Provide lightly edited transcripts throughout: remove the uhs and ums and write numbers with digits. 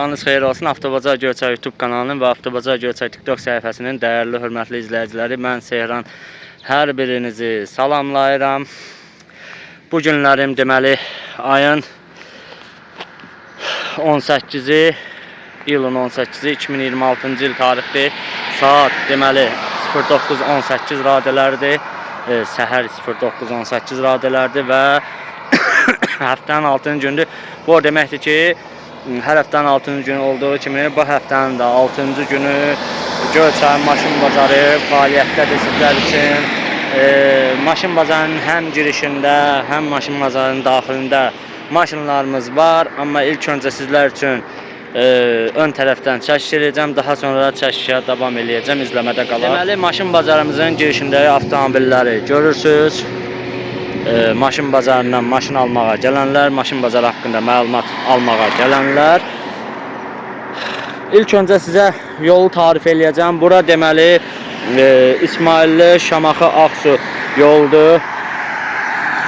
Sabahınız xeyir olsun. Avtobacar Göyçay YouTube kanalının və Avtobacar Göyçay TikTok səhifəsinin dəyərli, hörmətli izləyiciləri, mən Sehran hər birinizi salamlayıram. Bu günlərim deməli ayın 18-i, iyulun 18-i 2026-cı il tarixdir. Saat deməli 09:18 radələrdir. Səhər 09:18 radələrdir və həftənin 6-cı gündür. Bu o deməkdir ki, hər həftənin 6-cı günü olduğu kimi bu həftənin də 6-cı günü Göyçay maşın bazarı fəaliyyətdədir sizlər üçün. Maşın bazarının həm girişində, həm maşın bazarının daxilində maşınlarımız var. Amma ilk öncə sizlər üçün ön tərəfdən çəkiş edəcəm, daha sonra çəkişə davam edəcəm, izləmədə qalaq. Deməli, maşın bazarımızın girişindəki avtomobilləri görürsünüz. Maşın bazarından maşın almağa gələnlər, maşın bazarı haqqında məlumat almağa gələnlər. İlk öncə sizə yolu tarif eləyəcəm. Bura deməli İsmailli, Şamaxı, Ağsu yoldur.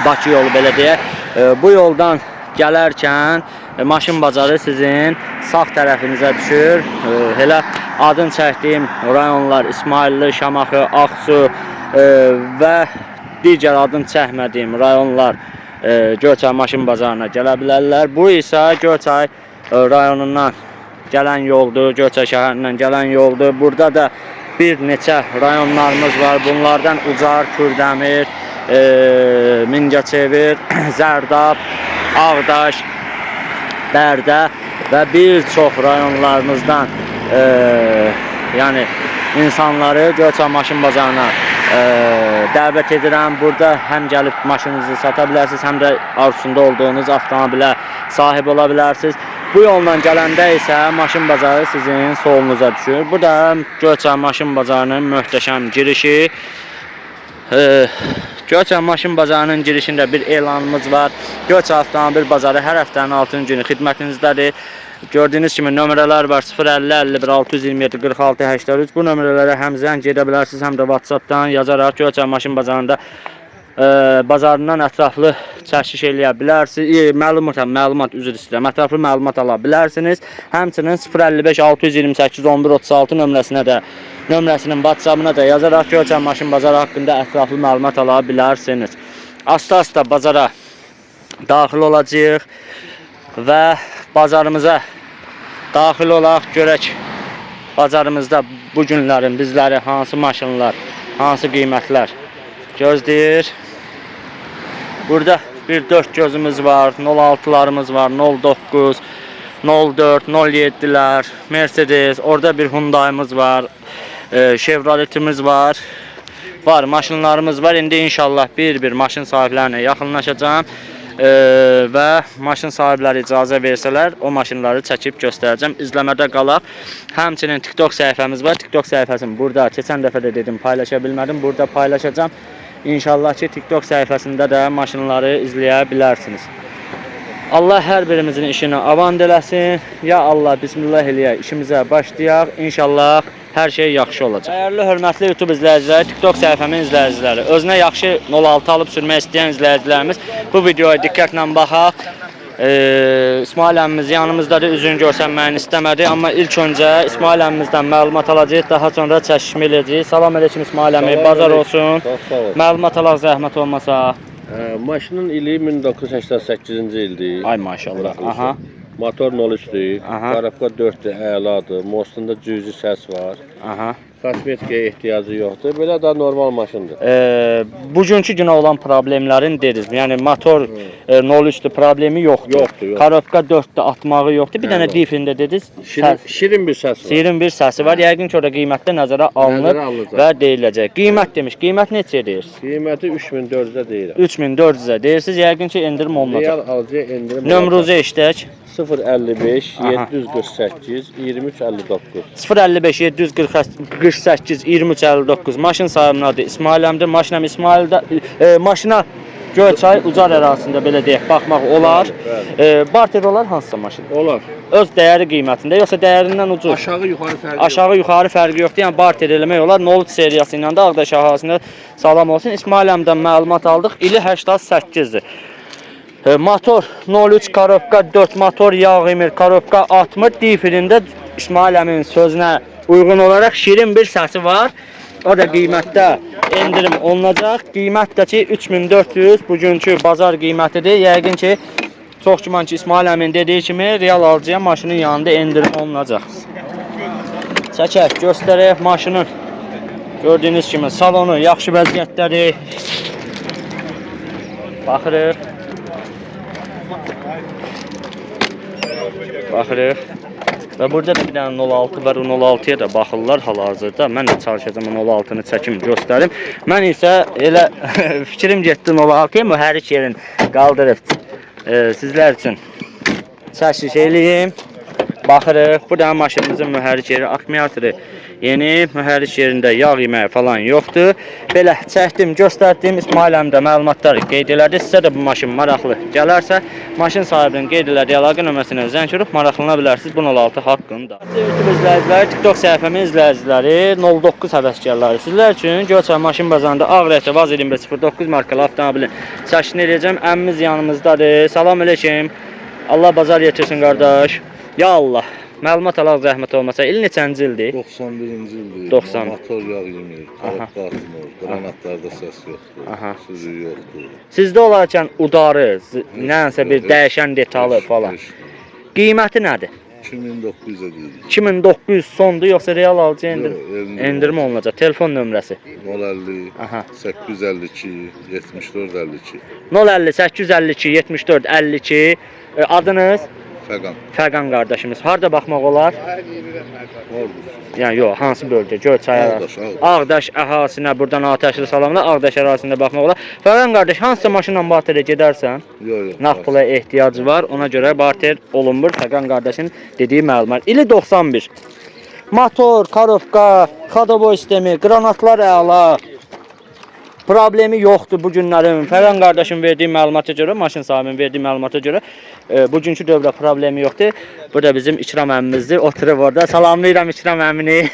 Bakı yolu belə deyək. Bu yoldan gələrkən maşın bazarı sizin sağ tərəfinizə düşür. Elə adın çəkdiyim rayonlar İsmailli, Şamaxı, Ağsu və digər adın çəkmədiyim rayonlar Göyçay maşın bazarına gələ bilərlər. Bu isə Göyçay rayonundan gələn yoldur, Göyçay şəhərindən gələn yoldur. Burada da bir neçə rayonlarımız var. Bunlardan Ucar, Kürdəmir, Mingəçevir, Zərdab, Ağdaş, Bərdə və bir çox rayonlarımızdan yəni insanları Göyçay maşın bazarına dəvət edirəm. Burada həm gəlib maşınınızı sata bilərsiniz, həm də arzusunda olduğunuz avtomobilə sahib ola bilərsiniz. Bu yolla gələndə isə maşın bazarı sizin solunuza düşür. Bu da Göyçay maşın bazarının möhtəşəm girişi. Göyçay maşın bazarının girişində bir elanımız var. Göyçay avtomobil bazarı hər həftənin 6-cı günü xidmətinizdədir. Gördüyünüz kimi nömrələr var: 050 51 627 46 83. Bu nömrələrə həm zəng edə bilərsiniz, həm də WhatsApp-dan yazaraq Göyçay maşın bazarında bazarından ətraflı çəkiş eləyə bilərsiniz. Məlumat üzr istəyirəm. Ətraflı məlumat ala bilərsiniz. Həmçinin 055 628 11 36 nömrəsinə də nömrəsinin WhatsApp-ına da yazaraq Göyçay maşın bazarı haqqında ətraflı məlumat ala bilərsiniz. Asta-asta bazara daxil olacağıq və bazarımıza daxil olaq, görək bazarımızda bu günlərin bizləri hansı maşınlar, hansı qiymətlər gözləyir. Burada bir 4 gözümüz var, 06'larımız var, 09, 04, 07'ler, Mercedes, orada bir Hyundai'miz var, Chevrolet'imiz var. Maşınlarımız var. İndi inşallah bir maşın sahiblərinə yaxınlaşacağım. Və maşın sahibləri icazə versələr o maşınları çəkib göstərəcəm. İzləmədə qalaq. Həmçinin TikTok səhifəmiz var. TikTok səhifəsini burada keçən dəfə də dedim, paylaşa bilmədim. Burada paylaşacağım. İnşallah ki TikTok səhifəsində də maşınları izləyə bilərsiniz. Allah hər birimizin işini avan eləsin. Ya Allah, bismillah eləyək, işimizə başlayaq. İnşallah hər şey yaxşı olacaq. Dəyərli, hörmətli YouTube izləyiciləri, TikTok səhifəmin izləyiciləri, özünə yaxşı 06 alıb sürmək istəyən izləyicilərimiz bu videoya diqqətlə baxaq. İsmail əmimiz yanımızdadır, üzünü görsənməyini istəmədi. Amma ilk öncə İsmail əmimizdən məlumat alacağıq, daha sonra çəkişmə eləyəcəyik. Salam aleyküm İsmail əmi, bazar olsun. Məlumat alaq zəhmət olmasa. Maşının ili 1988-ci ildir. Ay maşallah. Aha. Motor 03'dür. Qarabqa 4'dür, əladır. Mostunda cüzi səs var. Aha. Kosmetikaya ehtiyacı yoxdur. Belə də normal maşındır. Bugünkü günə olan problemlərin deriz. Yəni motor 03'dür, problemi yoxdur. Yoxdur. Qarabqa 4'də atmağı yoxdur. Bir dənə difində dediniz. Şirin bir səs var. Şirin bir səsi var. Yəqin ki, orada qiymətdə nəzərə alınır və deyiləcək. Qiymət demiş. Qiymət neçə deyirsiniz? Qiyməti 3400-ə deyirəm. 3400-ə deyirsiniz. Yəqin ki, endirim olunacaq. Real alıcıya endirim. Nömrənizi eşidək. 055 748 2359. 055 748 2359. Maşın sahibinin adı İsmail əmdir. Maşınam İsmaildə maşına Göyçay Ucar ərazisində belə deyək baxmaq olar. Barter olar hansısa maşın? Olar. Öz dəyəri qiymətində, yoxsa dəyərindən ucuz? Aşağı-yuxarı fərqi yoxdur. Aşağı-yuxarı fərqi yoxdur. Yəni barter eləmək olar. 03 seriyası ilə də Ağdaş əhalısına salam olsun. İsmail əmdən məlumat aldıq. İli 88-dir. Motor 03 korobka 4 motor yağ emir korobka 60 difirində İsmail əminin sözünə uyğun olaraq şirin bir səsi var. O da qiymətdə endirim olunacaq. Qiymət də ki 3400 bugünkü bazar qiymətidir. Yəqin ki çox güman ki İsmail əmin dediyi kimi real alıcıya maşının yanında endirim olunacaq. Çəkək, göstərək maşının. Gördüyünüz kimi salonu yaxşı vəziyyətdədir. Baxırıq. Baxırıq. Və burada da bir dənə 06 var, 06-ya da baxırlar hal-hazırda. Mən də çalışacağım 06-nı çəkim, göstərim. Mən isə elə fikrim getdi 06-ya mühərrik yerin qaldırıb sizlər üçün çəkiş eləyim. Baxırıq. Bu da maşınımızın mühərrik yeri, akkumulatoru yeni, mühərrik yerində yağ yeməyi falan yoxdur. Belə çəkdim, göstərdim. İsmail əmdə məlumatları qeyd elədi. Sizə də bu maşın maraqlı gələrsə, maşın sahibinin qeyd elədiyi əlaqə nömrəsinə zəng vurub maraqlana bilərsiniz. 16 haqqında. YouTube izləyiciləri, TikTok səhifəmin izləyiciləri, 09 həvəskarları sizlər üçün Göyçay maşın bazarında Ağrəhdə Vaz 2109 markalı avtomobilin çəkişini edəcəm. Əmmimiz yanımızdadır. Salam əleykum. Allah bazar yetirsin qardaş. Ya Allah. Məlumat alaq zəhmət olmasa. İl neçənci ildir? 91-ci ildir. 90. Motor yağ yemir, korobka atmır, qranatlarda səs yoxdur, sürü yoxdur. Sizdə olarkən udarı, nəyənsə bir dəyişən detalı falan. Qiyməti nədir? 2900 edir. 2900 sondur yoxsa real alıcı endirim olunacaq? Telefon nömrəsi? 050 852 74 52. 050 852 74 52. Adınız? Fəqan. Fəqan qardaşımız. Harda baxmaq olar? Ordur. Yəni yox, hansı bölgə? Göyçay ərazisi. Ağdaş əhasinə buradan atəşli salamla Ağdaş ərazisində baxmaq olar. Fəqan qardaş, hansısa maşınla barterə gedərsən? Yox. Nağd pula ehtiyacı var. Ona görə barter olunmur. Fəqan qardaşın dediyi məlumat. İli 91. Motor, korobka, xadoboy sistemi, qranatlar əla. Problemi yoxdur bu günlərin. Fəqan qardaşın verdiyi məlumata görə, maşın sahibinin verdiyi məlumata görə bugünkü dövrdə problemi yoxdur. Bu da bizim İkram əmmimizdir. Oturub orada. Salamlayıram İkram əmmini.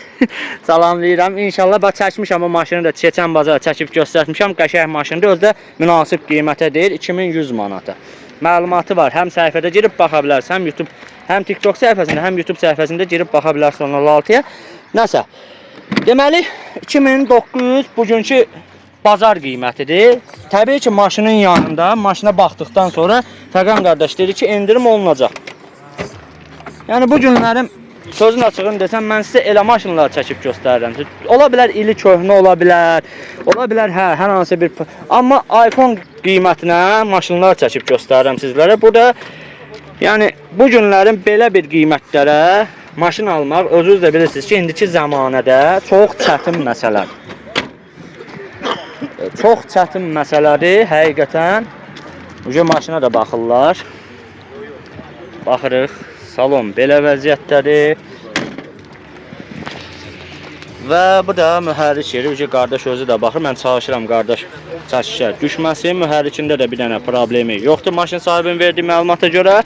Salamlayıram. İnşallah bax çəkmişəm o maşını da keçən bazara çəkib göstərmişəm. Qəşəng maşındır. Özdə münasib qiymətə deyil 2100 manata. Məlumatı var. Həm səhifədə girib baxa bilərsən, həm YouTube, həm TikTok səhifəsində, həm YouTube səhifəsində girib baxa bilərsən 16-ya. Nəsə. Deməli 2900 bugünkü bazar qiymətidir. Təbii ki, maşının yanında, maşına baxdıqdan sonra Fəqan qardaş dedi ki, endirim olunacaq. Yəni bu günlərim sözün açığını desəm, mən sizə elə maşınlar çəkib göstərirəm. Ola bilər ili köhnə ola bilər. Ola bilər hər hansı bir, amma iPhone qiymətinə maşınlar çəkib göstərirəm sizlərə. Bu da yəni bu günlərin belə bir qiymətlərə maşın almaq özünüz də bilirsiniz ki, indiki zamanədə çox çətin məsələdir. Çox çətin məsələdir, həqiqətən. Bu maşına da baxırlar. Baxırıq, salon belə vəziyyətdədir. Və bu da mühərrik yeri, qardaş özü də baxır. Mən çalışıram qardaş çəkişə düşməsin. Mühərrikində də bir dənə problemi yoxdur maşın sahibinin verdiyi məlumata görə.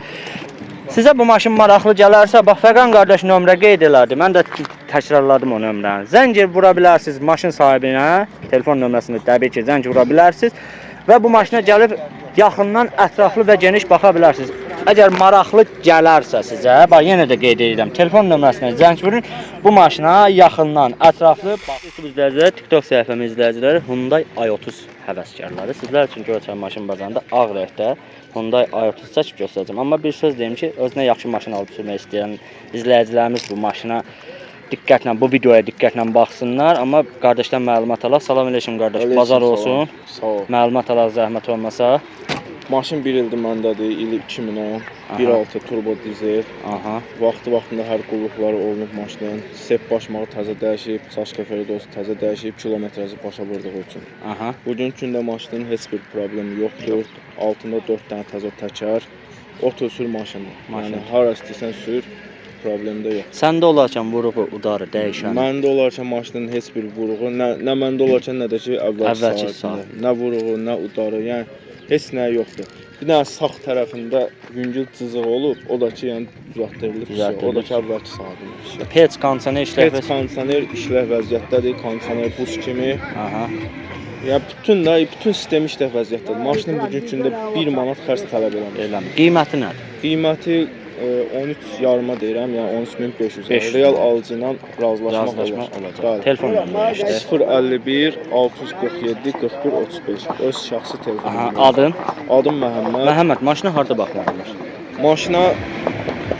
Sizə bu maşın maraqlı gələrsə, bax Fəqan qardaş nömrə qeyd elədi. Mən də təkrarladım o nömrəni. Zəng vura bilərsiniz maşın sahibinə. Telefon nömrəsini təbii ki, zəng vura bilərsiniz. Və bu maşına gəlib yaxından ətraflı və geniş baxa bilərsiniz. Əgər maraqlı gələrsə sizə, bax yenə də qeyd edirəm. Telefon nömrəsinə zəng vurun. Bu maşına yaxından ətraflı YouTube izləyiciləri, TikTok səhifəmi izləyiciləri, Hyundai i30 həvəskarları. Sizlər üçün Göyçay maşın bazarında Ağrəhdə Hyundai i30 çəkib göstərəcəm. Amma bir söz deyim ki, özünə yaxşı maşın alıb sürmək istəyən izləyicilərimiz bu maşına diqqətlə, bu videoya diqqətlə baxsınlar. Amma qardaşdan məlumat alaq. Salam əleykum qardaş. Bazar olsun. Sağ ol. Məlumat alaq zəhmət olmasa. Maşın 1 ildir məndədir, il 2010, 1.6 turbo dizel. Vaxtında hər qulluqları olunub maşının. Sep başmağı təzə dəyişib, çaş kəfəri dostu təzə dəyişib, kilometrajı başa vurduğu üçün. Bugünkü gündə maşının heç bir problemi yoxdur. Altında 4 dənə təzə təkər. Otur sür maşını. Yəni hara istəyirsən sür, problem də yox. Səndə olarkən vuruğu, udarı, dəyişən? Məndə olarkən maşının heç bir vuruğu, nə məndə olarkən nə də ki əvvəlki saat. Nə vuruğu, nə udarı, yəni heç nə yoxdur. Bir dənə sağ tərəfində yüngül cızıq olub, o da ki, yəni düzəltdirilib. O da ki, əvvəlki saatında. Pec, kondisioner işləv. Pec, kondisioner işləv vəziyyətdədir, kondisioner buz kimi. Ya bütün sistem işləv vəziyyətdədir. Maşının bugünkündə 1 manat xərc tələb eləmir. Qiyməti nədir? Qiyməti 13 yarıma deyirəm, yəni 13500. Real alıcı ilə razılaşmaq olacaq. Bəli. Telefon nömrəsi işte. 051 647 41 35. Öz şəxsi telefonum. Adın? Adım Məhəmməd. Məhəmməd, maşına harda baxmaq olar? Maşına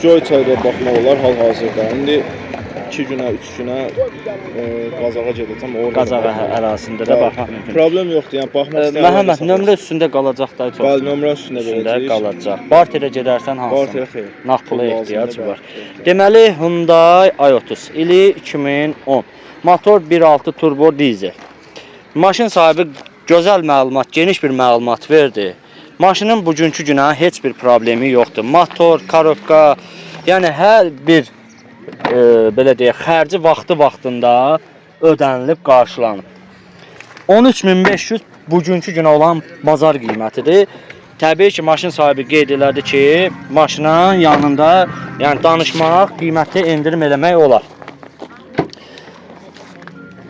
Göyçayda baxmaq olar hal-hazırda. İndi 2 günə, 3 günə Qazağa gedəcəm. Qazağa ərazisində də baxmaq mümkündür. Problem yoxdur, yəni baxmaq istəyirəm. Məhəmməd, nömrə üstündə qalacaq da çox. Bəli, nömrə üstündə verəcəyik. Qalacaq. Barterə gedərsən hansı? Barterə xeyr. Nağd pula ehtiyac var. Deməli, Hyundai i30 ili 2010. Motor 1.6 turbo dizel. Maşın sahibi gözəl məlumat, geniş bir məlumat verdi. Maşının bugünkü günə heç bir problemi yoxdur. Motor, korobka, yəni hər bir belə deyək, xərci vaxtında ödənilib, qarşılanıb. 13500 bugünkü günə olan bazar qiymətidir. Təbii ki, maşın sahibi qeyd elədi ki, maşının yanında, yəni danışmaq, qiyməti endirim eləmək olar.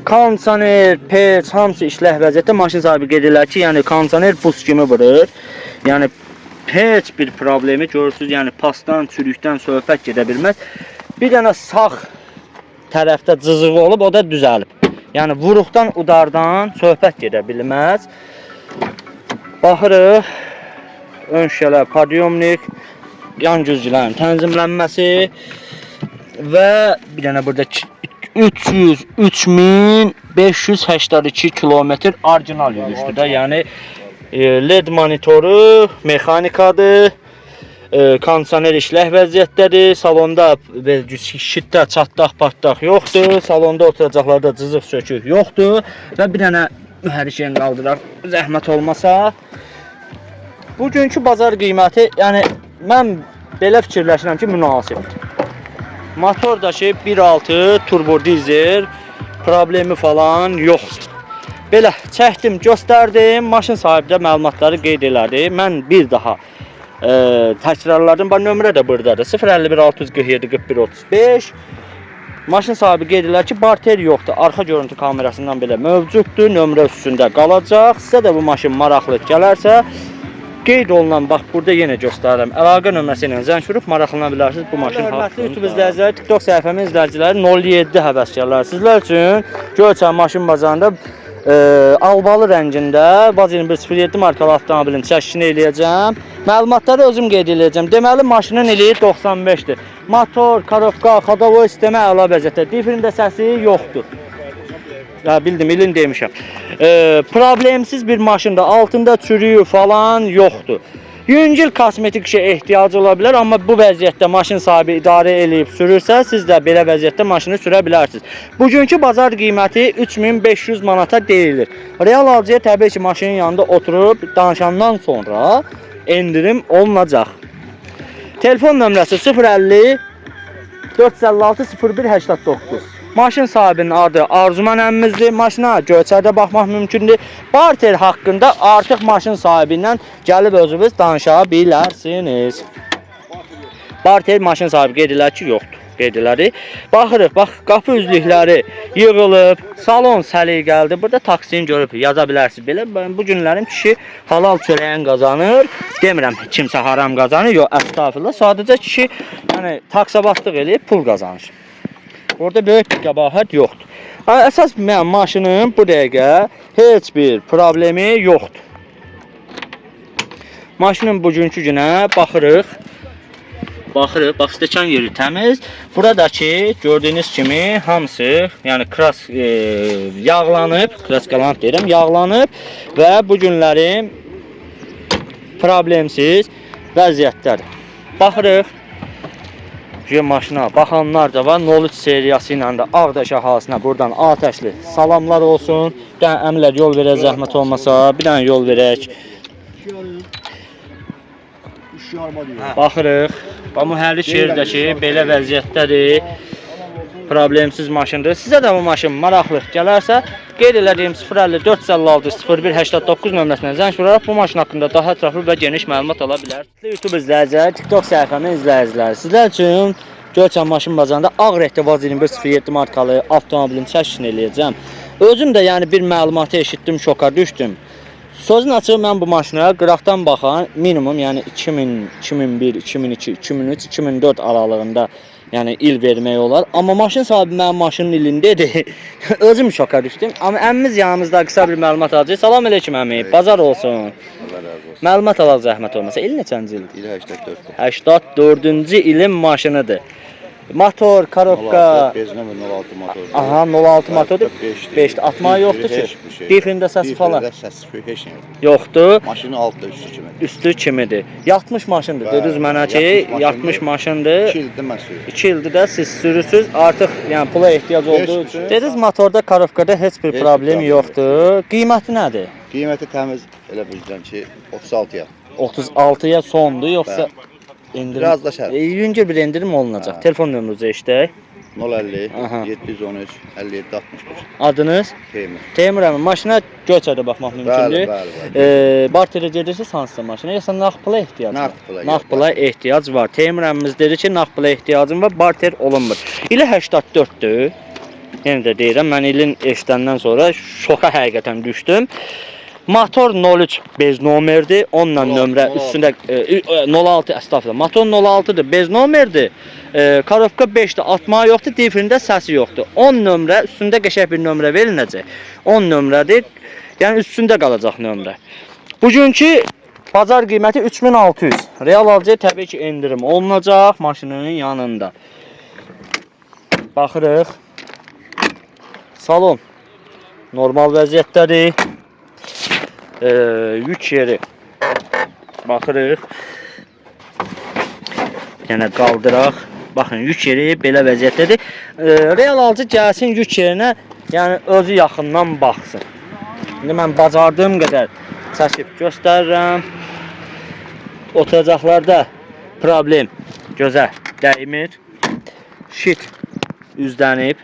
Kondisioner, pec, hamısı işləh vəziyyətdə. Maşın sahibi qeyd elədi ki, yəni kondisioner buz kimi vurur. Yəni heç bir problemi görürsünüz, yəni pasdan, çürükdən söhbət gedə bilməz. Bir dənə sağ tərəfdə cızığı olub, o da düzəlib. Yəni vuruqdan, udardan söhbət gedə bilməz. Baxırıq, ön şüşələr, podyomnik, yan güzgülərin tənzimlənməsi və bir dənə burada 3582 kilometr orijinal yürüyüşdür da. Yəni LED monitoru, mexanikadır. Kondisioner işləh vəziyyətdədir. Salonda şiddət, çatlaq, patlaq yoxdur. Salonda oturacaqlarda cızıq, sökük yoxdur. Və bir dənə mühərrik qaldıraq, zəhmət olmasa. Bugünkü bazar qiyməti, yəni mən belə fikirləşirəm ki, münasibdir. Motor da ki 1.6 turbo dizel, problemi falan yoxdur. Belə çəkdim, göstərdim. Maşın sahibi də məlumatları qeyd elədi. Mən bir daha təkrarladım. Bax, nömrə də buradadır. 051 647 41 35. Maşın sahibi qeyd edir ki, barter yoxdur. Arxa görüntü kamerasından belə mövcuddur. Nömrə üstündə qalacaq. Sizə də bu maşın maraqlı gələrsə, qeyd olunan, bax, burada yenə göstərirəm. Əlaqə nömrəsi ilə zəng vurub maraqlana bilərsiniz bu maşın haqqında. Hörmətli YouTube izləyiciləri, TikTok səhifəmin izləyiciləri 07 həvəskarlar. Sizlər üçün Göyçay maşın bazarında albalı rəngində Vaz 2107 markalı avtomobilin çəkişini eləyəcəm. Məlumatları özüm qeyd eləyəcəm. Deməli, maşının ili 95-dir. Motor, korobka, xodavoy sistemi əla vəziyyətdə. Difrində səsi yoxdur. Bildim, ilin demişəm. Problemsiz bir maşında, altında çürüyü falan yoxdur. Yüngül kosmetik işə ehtiyacı ola bilər, amma bu vəziyyətdə maşın sahibi idarə eləyib sürürsə, siz də belə vəziyyətdə maşını sürə bilərsiniz. Bugünkü bazar qiyməti 3500 manata deyilir. Real alıcıya təbii ki, maşının yanında oturub danışandan sonra endirim olunacaq. Telefon nömrəsi 050 456 01 89. Maşın sahibinin adı Arzuman əmmimizdir. Maşına Göyçayda baxmaq mümkündür. Barter haqqında artıq maşın sahibi ilə gəlib özünüz danışa bilərsiniz. Barter maşın sahibi qeyd edir ki, yoxdur. Qeyd edir. Baxırıq, bax, qapı üzlükləri yığılıb, salon səliqəlidir. Burada taksini görüb yaza bilərsiniz. Belə bu günlərin kişi halal çörəyin qazanır. Demirəm kimsə haram qazanır, yox, əstağfurullah. Sadəcə kişi yəni taksabatlıq eləyib pul qazanır. Orada böyük bir qəbahət yoxdur. Əsas mənim maşının bu dəqiqə heç bir problemi yoxdur. Maşının bugünkü günə baxırıq. Bax, stəkan yeri təmiz. Buradakı gördüyünüz kimi hamısı, yəni kras yağlanıb, kraskalant deyirəm, yağlanıb və bu günlərin problemsiz vəziyyətdədir. Baxırıq. Maşına baxanlar da var. 03 seriyası ilə də Ağdaş əhalisinə buradan atəşli salamlar olsun. Bir dənə əmlər yol verək, zəhmət olmasa. Bir dənə yol verək. Baxırıq. Mühərrik yerdəki belə vəziyyətdədir. Problemsiz maşındır. Sizə də bu maşın maraqlı gələrsə, qeyd elədiyim 050 456 01 89 nömrəsinə zəng vuraraq bu maşın haqqında daha ətraflı və geniş məlumat ala bilərsiniz. YouTube izləyicilər, TikTok səhifəmin izləyiciləri, sizlər üçün Göyçay maşın bazarında ağ rəngdə Vaz 2107 markalı avtomobilin çəkişini eləyəcəm. Özüm də yəni bir məlumatı eşitdim, şoka düşdüm. Sözün açığı mən bu maşına qıraqdan baxan minimum yəni 2000, 2001, 2002, 2003, 2004 aralığında yəni il vermək olar. Amma maşın sahibi mənim maşının ilindədir. Özüm şoka düşdüm. Amma əmmimiz yanımızda qısa bir məlumat alacaq. Salam əleykum əmi. Bazar olsun. Allah razı olsun. Məlumat alaq zəhmət olmasa. Il neçənci ildir? İli 84. 84-cü ilin maşınıdır. Motor, korobka. Bezmə 06 motor. Aha, 06 motordur. 5'də atmağı yoxdur ki. Difrində səsi falan. Difrində səsi heç nə yoxdur. Yoxdur. Maşının altı üstü kimi. Üstü kimidir. Yatmış maşındır. Bəli, Dediniz mənə ki, yatmış maşındır. 2 ildir mən sürüyorum. 2 ildir də siz sürürsüz. Artıq yəni pula ehtiyac olduğu üçün. Dediniz motorda, korobkada heç bir problem yoxdur. Qiyməti nədir? Qiyməti təmiz elə bilirəm ki 36-ya. 36-ya sondur yoxsa indirim? Biraz da şərt. Yüngül bir indirim olunacaq. Telefon nömrənizi eşidək. 050 Aha. 713 57 61. Adınız? Teymur. Teymur əmi, maşına göçədə baxmaq mümkündür. Bəli. Barterə gedirsiniz hansısa maşına, yoxsa nağd pula ehtiyac var? Nağd pula. Nağd pula ehtiyac var. Teymur əmimiz dedi ki, nağd pula ehtiyacım var, barter olunmur. İli 84-dür. Yenə də deyirəm, mən ilin eşidəndən sonra şoka həqiqətən düşdüm. Motor 03 bez nomerdir. Onunla nömrə üstündə 06 estağfurullah. Motor 06-dır, bez nomerdir. Korobka 5-də atmağı yoxdur, difrində səsi yoxdur. 10 nömrə üstündə qəşəng bir nömrə veriləcək. 10 nömrədir. Yəni üstündə qalacaq nömrə. Bugünkü bazar qiyməti 3600. Real alıcıya təbii ki endirim olunacaq maşının yanında. Baxırıq. Salon normal vəziyyətdədir. Yük yeri baxırıq. Yəni qaldıraq. Baxın, yük yeri belə vəziyyətdədir. Real alıcı gəlsin yük yerinə, yəni özü yaxından baxsın. İndi mən bacardığım qədər çəkib göstərirəm. Oturacaqlarda problem gözə dəymir. Şit üzdənib.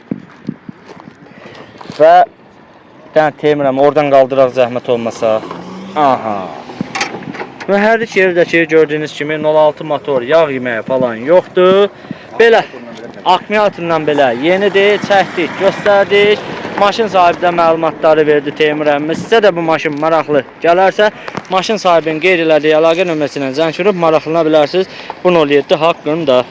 Və ben temirəm, oradan qaldıraq zəhmət olmasa. Aha. Və hər iki yerdəki gördüyünüz kimi 06 motor, yağ yeməyi falan yoxdur. Belə akkumulyatorla belə yenidir, çəkdik, göstərdik. Maşın sahibi də məlumatları verdi Teymur əmmimiz. Sizə də bu maşın maraqlı gələrsə, maşın sahibinin qeyd elədiyi əlaqə nömrəsindən zəng vurub maraqlana bilərsiniz. 007 haqqında.